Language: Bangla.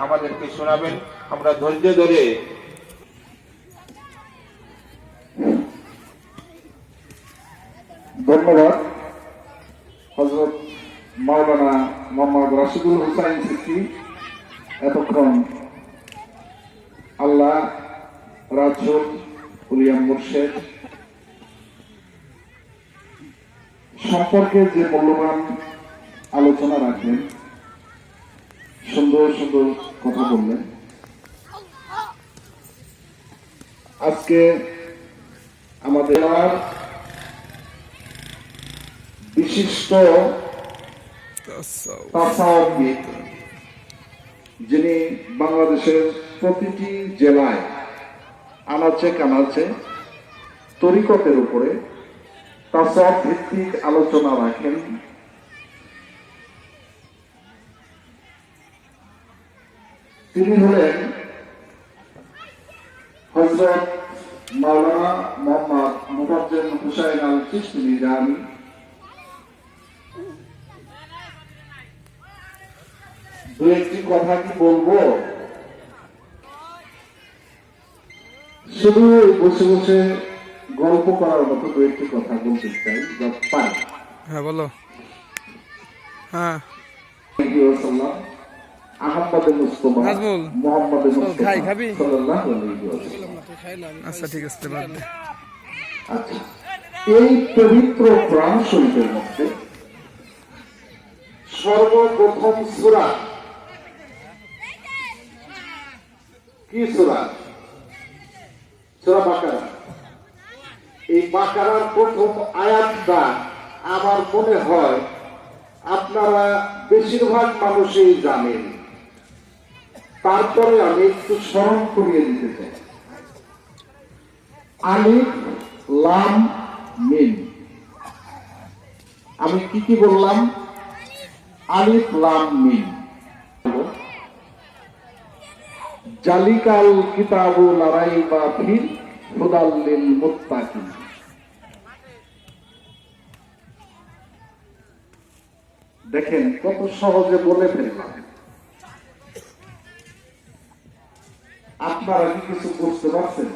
আমাদেরকে শোনাবেন, আমরা ধৈর্য ধরে। ধন্যবাদ হযরত মাওলানা মোহাম্মদ রাশিদুল হুসাইন সিদ্দিকী। এতক্ষণ আল্লাহ, রাসূল, উলিয়া মুর্শেদ সম্পর্কে যে মূল্যবান আলোচনা রাখলেন, সুন্দর সুন্দর কথা বললেন। আজকে আমাদের বিশিষ্ট তাসাউফবিদ, যিনি বাংলাদেশের প্রতিটি জেলায় আনাচে কানাচে তরিকতের উপরে তাসাউফ ভিত্তিক আলোচনা রাখেন, তিনি হলেন হযরত মাওলানা মোহাম্মদ মুফাজ্জল হুসাইন আল চিশতি নিজামী। দু একটি কথা কি বলবো, শুধু বসে বসে গল্প করার মতো দু একটি কথা বলতে চাই, যা পাই। হ্যাঁ বলো। হ্যাঁ আহমদ মুস্তফা মুহাম্মদ মুস্তফা সাল্লাল্লাহু আলাইহি ওয়াসাল্লাম। আচ্ছা ঠিক আছে। আচ্ছা, এই পবিত্র কোরআন শরীফের মধ্যে সর্বপ্রথম সূরা কি? সূরা বাকারা। এই বাকারার প্রথম আয়াতটা আমার মনে হয় আপনারা বেশিরভাগ মানুষই জানেন, তারপরে আমি একটু স্মরণ করিয়ে দিতে চাই। আলিফ লাম মিম। আমি কি বললাম? আলিফ লাম মিম। জালিকাল কিতাবু লা রাইবা ফিহি হুদাল লিল মুত্তাকিন। দেখেন কত সহজে বলে ফেললাম। আপনারা কি কিছু বুঝতে পারছেন?